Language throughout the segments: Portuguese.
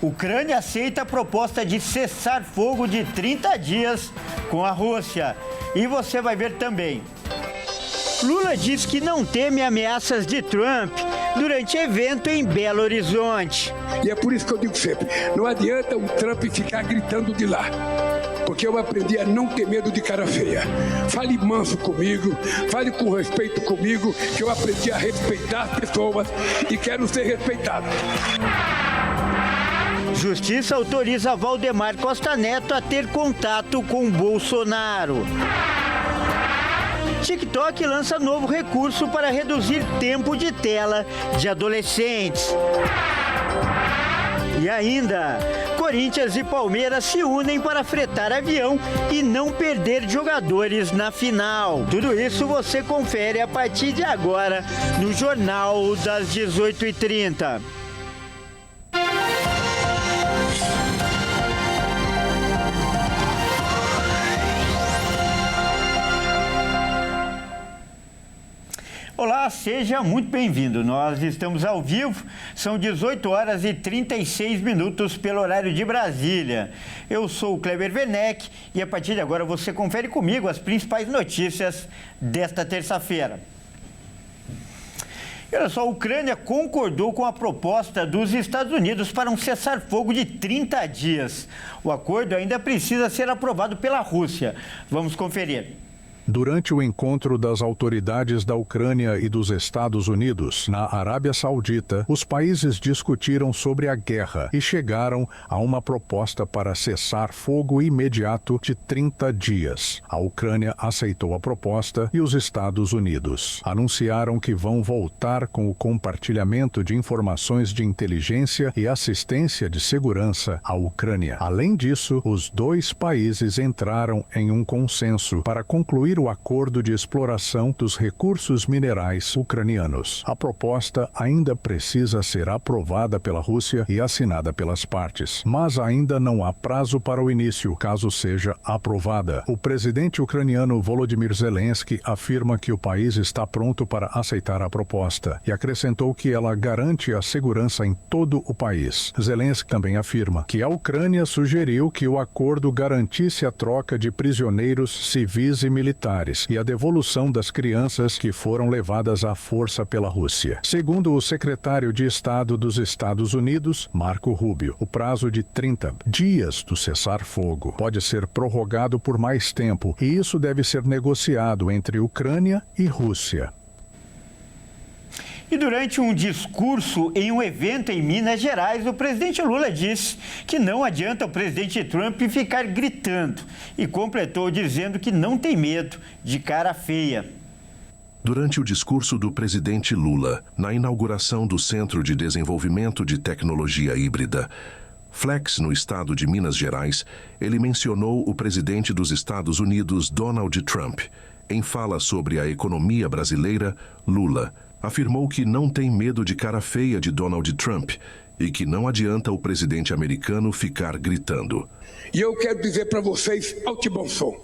Ucrânia aceita a proposta de cessar fogo de 30 dias com a Rússia. E você vai ver também. Lula diz que não teme ameaças de Trump durante evento em Belo Horizonte. E é por isso que eu digo sempre, não adianta o Trump ficar gritando de lá. Porque eu aprendi a não ter medo de cara feia. Fale manso comigo, fale com respeito comigo, que eu aprendi a respeitar as pessoas e quero ser respeitado. Justiça autoriza Valdemar Costa Neto a ter contato com Bolsonaro. TikTok lança novo recurso para reduzir tempo de tela de adolescentes. E ainda, Corinthians e Palmeiras se unem para fretar avião e não perder jogadores na final. Tudo isso você confere a partir de agora no Jornal das 18h30. Olá, seja muito bem-vindo. Nós estamos ao vivo, são 18 horas e 36 minutos pelo horário de Brasília. Eu sou o Kleber Werneck e a partir de agora você confere comigo as principais notícias desta terça-feira. Olha só, a Ucrânia concordou com a proposta dos Estados Unidos para um cessar-fogo de 30 dias. O acordo ainda precisa ser aprovado pela Rússia. Vamos conferir. Durante o encontro das autoridades da Ucrânia e dos Estados Unidos, na Arábia Saudita, os países discutiram sobre a guerra e chegaram a uma proposta para cessar fogo imediato de 30 dias. A Ucrânia aceitou a proposta e os Estados Unidos anunciaram que vão voltar com o compartilhamento de informações de inteligência e assistência de segurança à Ucrânia. Além disso, os dois países entraram em um consenso para concluir o acordo de exploração dos recursos minerais ucranianos. A proposta ainda precisa ser aprovada pela Rússia e assinada pelas partes, mas ainda não há prazo para o início, caso seja aprovada. O presidente ucraniano Volodymyr Zelensky afirma que o país está pronto para aceitar a proposta e acrescentou que ela garante a segurança em todo o país. Zelensky também afirma que a Ucrânia sugeriu que o acordo garantisse a troca de prisioneiros civis e militares e a devolução das crianças que foram levadas à força pela Rússia. Segundo o secretário de Estado dos Estados Unidos, Marco Rubio, o prazo de 30 dias do cessar-fogo pode ser prorrogado por mais tempo e isso deve ser negociado entre Ucrânia e Rússia. E durante um discurso em um evento em Minas Gerais, o presidente Lula disse que não adianta o presidente Trump ficar gritando e completou dizendo que não tem medo de cara feia. Durante o discurso do presidente Lula, na inauguração do Centro de Desenvolvimento de Tecnologia Híbrida, Flex, no estado de Minas Gerais, ele mencionou o presidente dos Estados Unidos, Donald Trump. Em fala sobre a economia brasileira, Lula afirmou que não tem medo de cara feia de Donald Trump e que não adianta o presidente americano ficar gritando. E eu quero dizer para vocês, alto e bom som,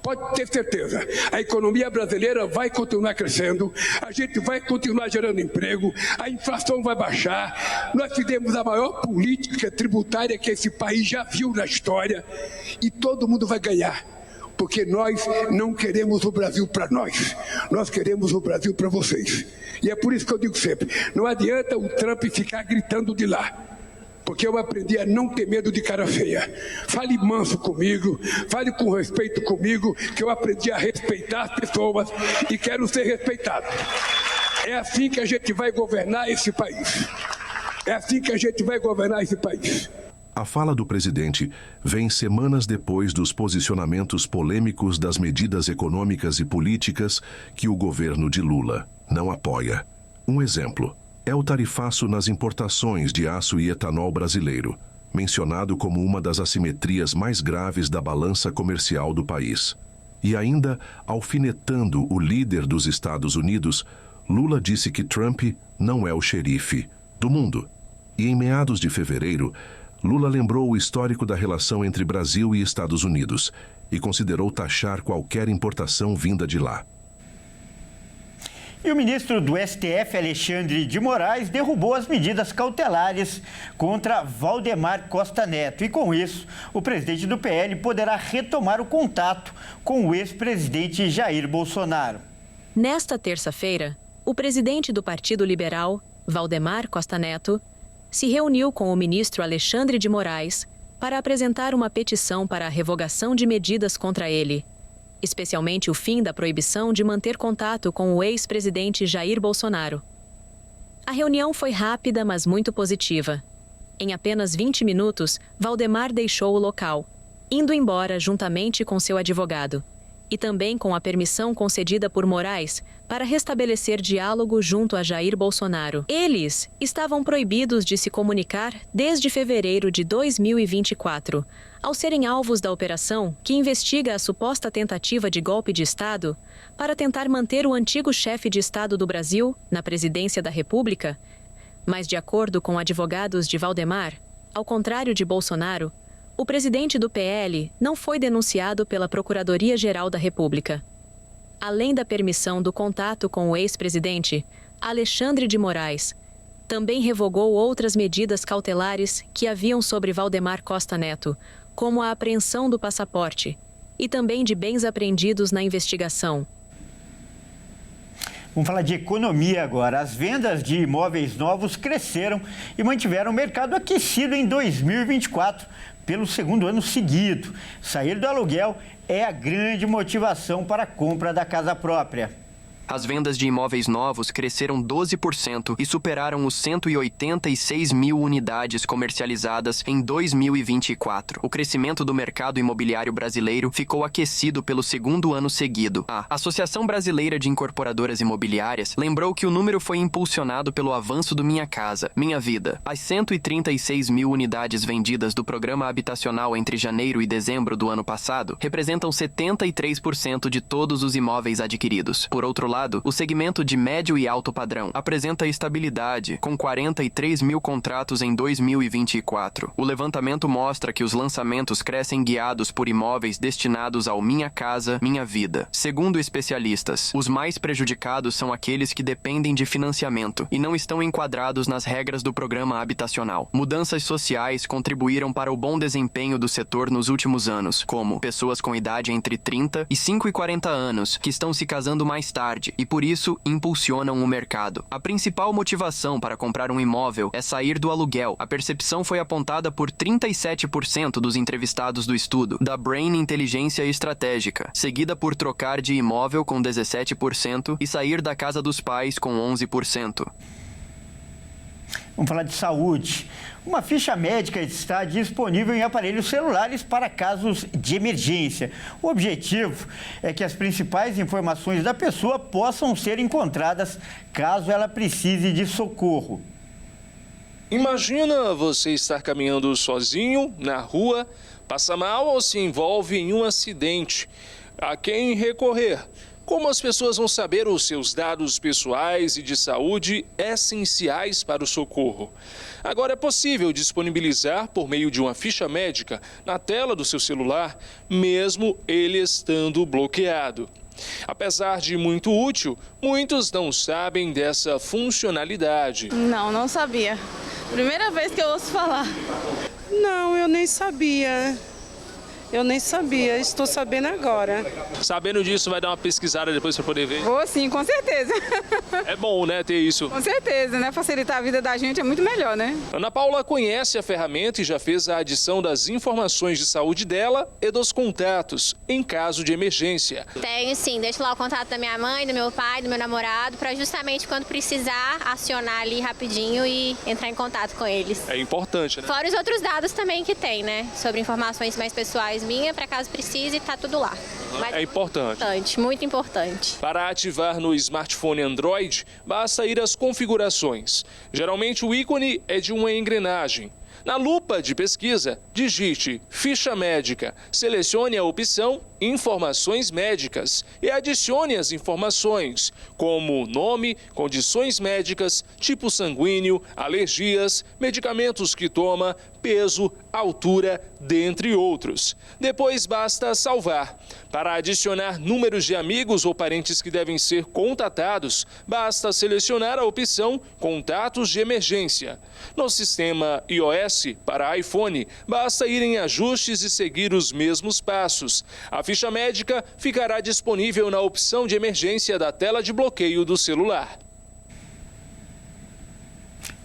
pode ter certeza, a economia brasileira vai continuar crescendo, a gente vai continuar gerando emprego, a inflação vai baixar, nós fizemos a maior política tributária que esse país já viu na história e todo mundo vai ganhar. Porque nós não queremos o Brasil para nós queremos o Brasil para vocês. E é por isso que eu digo sempre, não adianta o Trump ficar gritando de lá, porque eu aprendi a não ter medo de cara feia. Fale manso comigo, fale com respeito comigo, que eu aprendi a respeitar as pessoas e quero ser respeitado. É assim que a gente vai governar esse país. É assim que a gente vai governar esse país. A fala do presidente vem semanas depois dos posicionamentos polêmicos das medidas econômicas e políticas que o governo de Lula não apoia. Um exemplo é o tarifaço nas importações de aço e etanol brasileiro, mencionado como uma das assimetrias mais graves da balança comercial do país. E ainda, alfinetando o líder dos Estados Unidos, Lula disse que Trump não é o xerife do mundo. E em meados de fevereiro, Lula lembrou o histórico da relação entre Brasil e Estados Unidos e considerou taxar qualquer importação vinda de lá. E o ministro do STF, Alexandre de Moraes, derrubou as medidas cautelares contra Valdemar Costa Neto. E com isso, o presidente do PL poderá retomar o contato com o ex-presidente Jair Bolsonaro. Nesta terça-feira, o presidente do Partido Liberal, Valdemar Costa Neto, se reuniu com o ministro Alexandre de Moraes para apresentar uma petição para a revogação de medidas contra ele, especialmente o fim da proibição de manter contato com o ex-presidente Jair Bolsonaro. A reunião foi rápida, mas muito positiva. Em apenas 20 minutos, Valdemar deixou o local, indo embora juntamente com seu advogado, e também com a permissão concedida por Moraes para restabelecer diálogo junto a Jair Bolsonaro. Eles estavam proibidos de se comunicar desde fevereiro de 2024, ao serem alvos da operação que investiga a suposta tentativa de golpe de Estado para tentar manter o antigo chefe de Estado do Brasil na presidência da República. Mas, de acordo com advogados de Valdemar, ao contrário de Bolsonaro, o presidente do PL não foi denunciado pela Procuradoria-Geral da República. Além da permissão do contato com o ex-presidente, Alexandre de Moraes também revogou outras medidas cautelares que haviam sobre Valdemar Costa Neto, como a apreensão do passaporte e também de bens apreendidos na investigação. Vamos falar de economia agora. As vendas de imóveis novos cresceram e mantiveram o mercado aquecido em 2024, pelo segundo ano seguido. Sair do aluguel é a grande motivação para a compra da casa própria. As vendas de imóveis novos cresceram 12% e superaram os 186 mil unidades comercializadas em 2024. O crescimento do mercado imobiliário brasileiro ficou aquecido pelo segundo ano seguido. A Associação Brasileira de Incorporadoras Imobiliárias lembrou que o número foi impulsionado pelo avanço do Minha Casa, Minha Vida. As 136 mil unidades vendidas do programa habitacional entre janeiro e dezembro do ano passado representam 73% de todos os imóveis adquiridos. Por outro lado, o segmento de médio e alto padrão apresenta estabilidade, com 43 mil contratos em 2024. O levantamento mostra que os lançamentos crescem guiados por imóveis destinados ao Minha Casa, Minha Vida. Segundo especialistas, os mais prejudicados são aqueles que dependem de financiamento e não estão enquadrados nas regras do programa habitacional. Mudanças sociais contribuíram para o bom desempenho do setor nos últimos anos, como pessoas com idade entre 30 e 5 e 40 anos, que estão se casando mais tarde e, por isso, impulsionam o mercado. A principal motivação para comprar um imóvel é sair do aluguel. A percepção foi apontada por 37% dos entrevistados do estudo da Brain Inteligência Estratégica, seguida por trocar de imóvel com 17% e sair da casa dos pais com 11%. Vamos falar de saúde. Uma ficha médica está disponível em aparelhos celulares para casos de emergência. O objetivo é que as principais informações da pessoa possam ser encontradas caso ela precise de socorro. Imagina você estar caminhando sozinho na rua, passa mal ou se envolve em um acidente. A quem recorrer? Como as pessoas vão saber os seus dados pessoais e de saúde essenciais para o socorro? Agora é possível disponibilizar por meio de uma ficha médica na tela do seu celular, mesmo ele estando bloqueado. Apesar de muito útil, muitos não sabem dessa funcionalidade. Não sabia. Primeira vez que eu ouço falar. Não, eu nem sabia. Estou sabendo agora. Sabendo disso, vai dar uma pesquisada depois para poder ver? Vou sim, com certeza. É bom, né, ter isso? Com certeza, né? Facilitar a vida da gente é muito melhor, né? Ana Paula conhece a ferramenta e já fez a adição das informações de saúde dela e dos contatos, em caso de emergência. Tenho sim, deixo lá o contato da minha mãe, do meu pai, do meu namorado, para justamente quando precisar, acionar ali rapidinho e entrar em contato com eles. É importante, né? Fora os outros dados também que tem, né? Sobre informações mais pessoais minha, para caso precise, tá tudo lá. Mas é importante. Muito importante. Para ativar no smartphone Android, basta ir às configurações. Geralmente o ícone é de uma engrenagem. Na lupa de pesquisa, digite ficha médica, selecione a opção Informações médicas e adicione as informações, como nome, condições médicas, tipo sanguíneo, alergias, medicamentos que toma, peso, altura, dentre outros. Depois basta salvar. Para adicionar números de amigos ou parentes que devem ser contatados, basta selecionar a opção Contatos de Emergência. No sistema iOS para iPhone, basta ir em Ajustes e seguir os mesmos passos. A ficha médica ficará disponível na opção de emergência da tela de bloqueio do celular.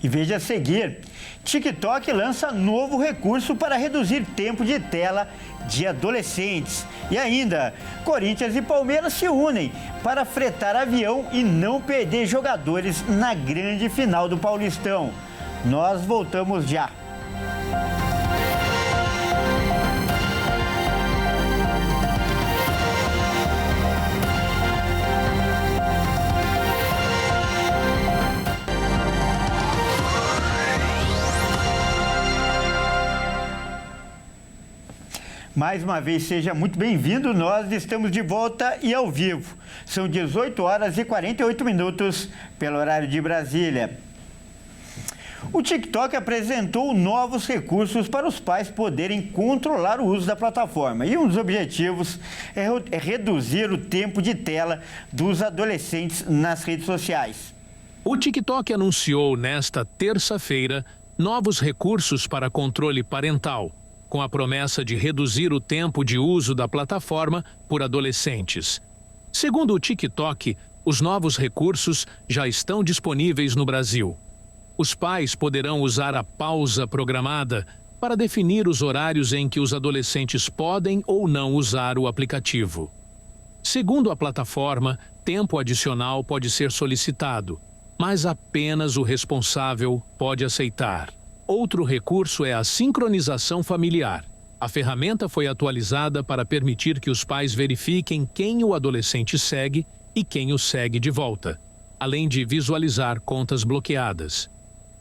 E veja a seguir, TikTok lança novo recurso para reduzir tempo de tela de adolescentes. E ainda, Corinthians e Palmeiras se unem para fretar avião e não perder jogadores na grande final do Paulistão. Nós voltamos já. Mais uma vez, seja muito bem-vindo. Nós estamos de volta e ao vivo. São 18 horas e 48 minutos pelo horário de Brasília. O TikTok apresentou novos recursos para os pais poderem controlar o uso da plataforma. E um dos objetivos é reduzir o tempo de tela dos adolescentes nas redes sociais. O TikTok anunciou nesta terça-feira novos recursos para controle parental, com a promessa de reduzir o tempo de uso da plataforma por adolescentes. Segundo o TikTok, os novos recursos já estão disponíveis no Brasil. Os pais poderão usar a pausa programada para definir os horários em que os adolescentes podem ou não usar o aplicativo. Segundo a plataforma, tempo adicional pode ser solicitado, mas apenas o responsável pode aceitar. Outro recurso é a sincronização familiar. A ferramenta foi atualizada para permitir que os pais verifiquem quem o adolescente segue e quem o segue de volta, além de visualizar contas bloqueadas.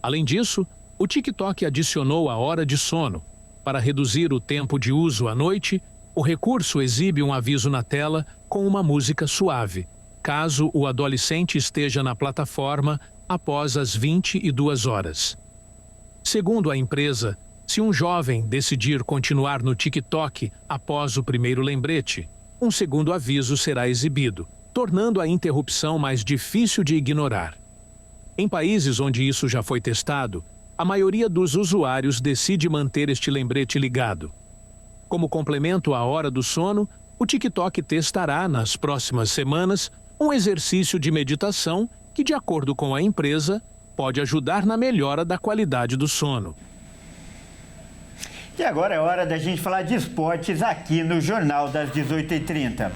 Além disso, o TikTok adicionou a hora de sono. Para reduzir o tempo de uso à noite, o recurso exibe um aviso na tela com uma música suave, caso o adolescente esteja na plataforma após as 22 horas. Segundo a empresa, se um jovem decidir continuar no TikTok após o primeiro lembrete, um segundo aviso será exibido, tornando a interrupção mais difícil de ignorar. Em países onde isso já foi testado, a maioria dos usuários decide manter este lembrete ligado. Como complemento à hora do sono, o TikTok testará, nas próximas semanas, um exercício de meditação que, de acordo com a empresa, pode ajudar na melhora da qualidade do sono. E agora é hora da gente falar de esportes aqui no Jornal das 18h30.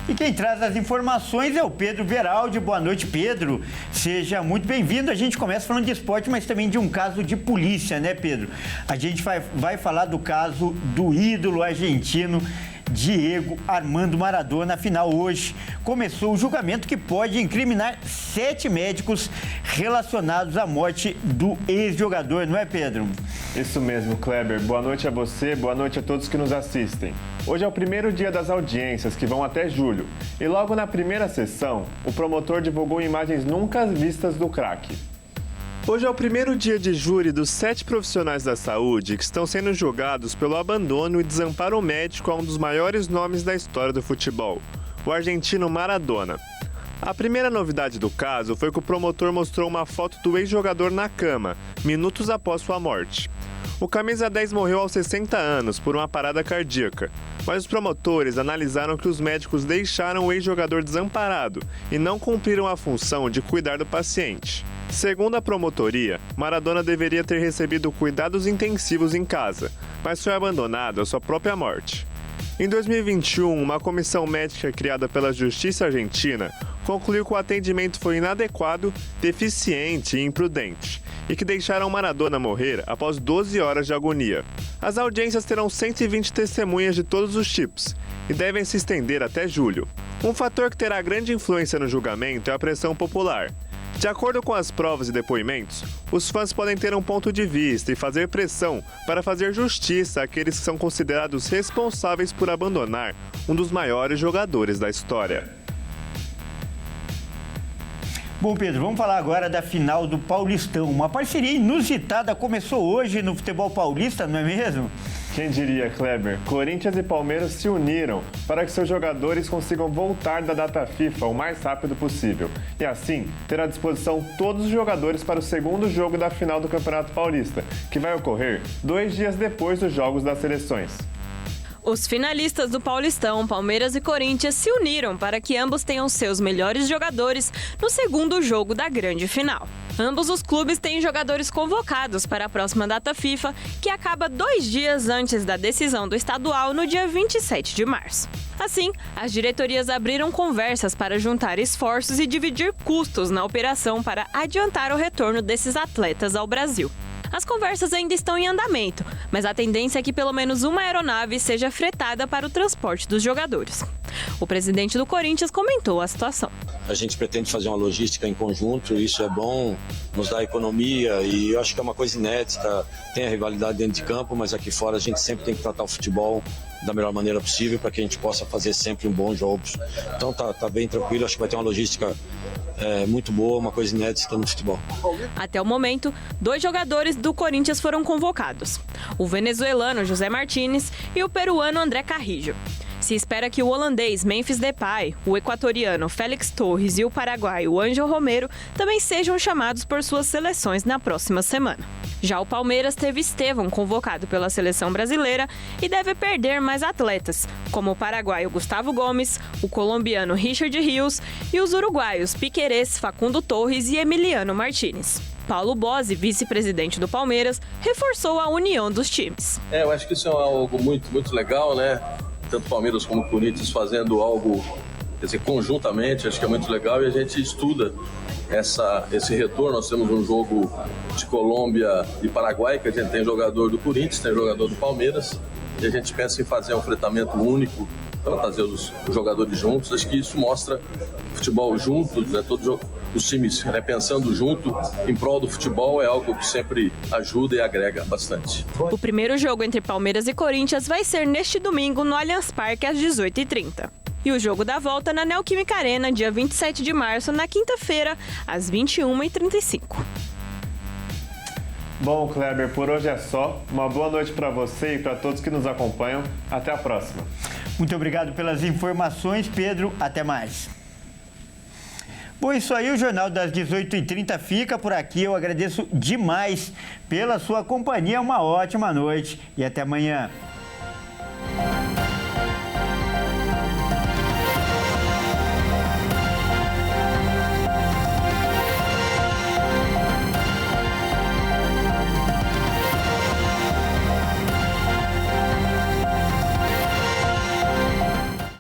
E quem traz as informações é o Pedro Veraldi. Boa noite, Pedro. Seja muito bem-vindo. A gente começa falando de esporte, mas também de um caso de polícia, né, Pedro? A gente vai falar do caso do ídolo argentino Diego Armando Maradona. Afinal, hoje começou o julgamento que pode incriminar 7 médicos relacionados à morte do ex-jogador, não é, Pedro? Isso mesmo, Kleber. Boa noite a você, boa noite a todos que nos assistem. Hoje é o primeiro dia das audiências, que vão até julho. E logo na primeira sessão, o promotor divulgou imagens nunca vistas do craque. Hoje é o primeiro dia de júri dos 7 profissionais da saúde que estão sendo julgados pelo abandono e desamparo médico a um dos maiores nomes da história do futebol, o argentino Maradona. A primeira novidade do caso foi que o promotor mostrou uma foto do ex-jogador na cama, minutos após sua morte. O camisa 10 morreu aos 60 anos por uma parada cardíaca, mas os promotores analisaram que os médicos deixaram o ex-jogador desamparado e não cumpriram a função de cuidar do paciente. Segundo a promotoria, Maradona deveria ter recebido cuidados intensivos em casa, mas foi abandonado à sua própria morte. Em 2021, uma comissão médica criada pela Justiça Argentina concluiu que o atendimento foi inadequado, deficiente e imprudente, e que deixaram Maradona morrer após 12 horas de agonia. As audiências terão 120 testemunhas de todos os tipos e devem se estender até julho. Um fator que terá grande influência no julgamento é a pressão popular. De acordo com as provas e depoimentos, os fãs podem ter um ponto de vista e fazer pressão para fazer justiça àqueles que são considerados responsáveis por abandonar um dos maiores jogadores da história. Bom, Pedro, vamos falar agora da final do Paulistão. Uma parceria inusitada começou hoje no futebol paulista, não é mesmo? Quem diria, Kleber? Corinthians e Palmeiras se uniram para que seus jogadores consigam voltar da data FIFA o mais rápido possível. E assim, ter à disposição todos os jogadores para o segundo jogo da final do Campeonato Paulista, que vai ocorrer 2 dias depois dos jogos das seleções. Os finalistas do Paulistão, Palmeiras e Corinthians, se uniram para que ambos tenham seus melhores jogadores no segundo jogo da grande final. Ambos os clubes têm jogadores convocados para a próxima data FIFA, que acaba 2 dias antes da decisão do estadual no dia 27 de março. Assim, as diretorias abriram conversas para juntar esforços e dividir custos na operação para adiantar o retorno desses atletas ao Brasil. As conversas ainda estão em andamento, mas a tendência é que pelo menos uma aeronave seja fretada para o transporte dos jogadores. O presidente do Corinthians comentou a situação. A gente pretende fazer uma logística em conjunto, isso é bom, nos dá economia e eu acho que é uma coisa inédita. Tem a rivalidade dentro de campo, mas aqui fora a gente sempre tem que tratar o futebol da melhor maneira possível para que a gente possa fazer sempre um bom jogo. Então tá bem tranquilo, acho que vai ter uma logística muito boa, uma coisa inédita no futebol. Até o momento, 2 jogadores do Corinthians foram convocados: o venezuelano José Martínez e o peruano André Carrillo. Se espera que o holandês Memphis Depay, o equatoriano Félix Torres e o paraguaio Ângel Romero também sejam chamados por suas seleções na próxima semana. Já o Palmeiras teve Estevão convocado pela seleção brasileira e deve perder mais atletas, como o paraguaio Gustavo Gomes, o colombiano Richard Rios e os uruguaios Piquerez, Facundo Torres e Emiliano Martínez. Paulo Bozzi, vice-presidente do Palmeiras, reforçou a união dos times. Eu acho que isso é algo muito legal, né? Tanto Palmeiras como o Corinthians fazendo algo, quer dizer, conjuntamente, acho que é muito legal e a gente estuda esse retorno. Nós temos um jogo de Colômbia e Paraguai, que a gente tem jogador do Corinthians, tem jogador do Palmeiras, e a gente pensa em fazer um fretamento único para trazer os jogadores juntos. Acho que isso mostra futebol junto, né? Todos os times pensando junto em prol do futebol é algo que sempre ajuda e agrega bastante. O primeiro jogo entre Palmeiras e Corinthians vai ser neste domingo no Allianz Parque às 18h30. E o jogo da volta na Neoquímica Arena, dia 27 de março, na quinta-feira, às 21h35. Bom, Kleber, por hoje é só. Uma boa noite para você e para todos que nos acompanham. Até a próxima. Muito obrigado pelas informações, Pedro. Até mais. Bom, isso aí, o Jornal das 18h30 fica por aqui. Eu agradeço demais pela sua companhia. Uma ótima noite e até amanhã.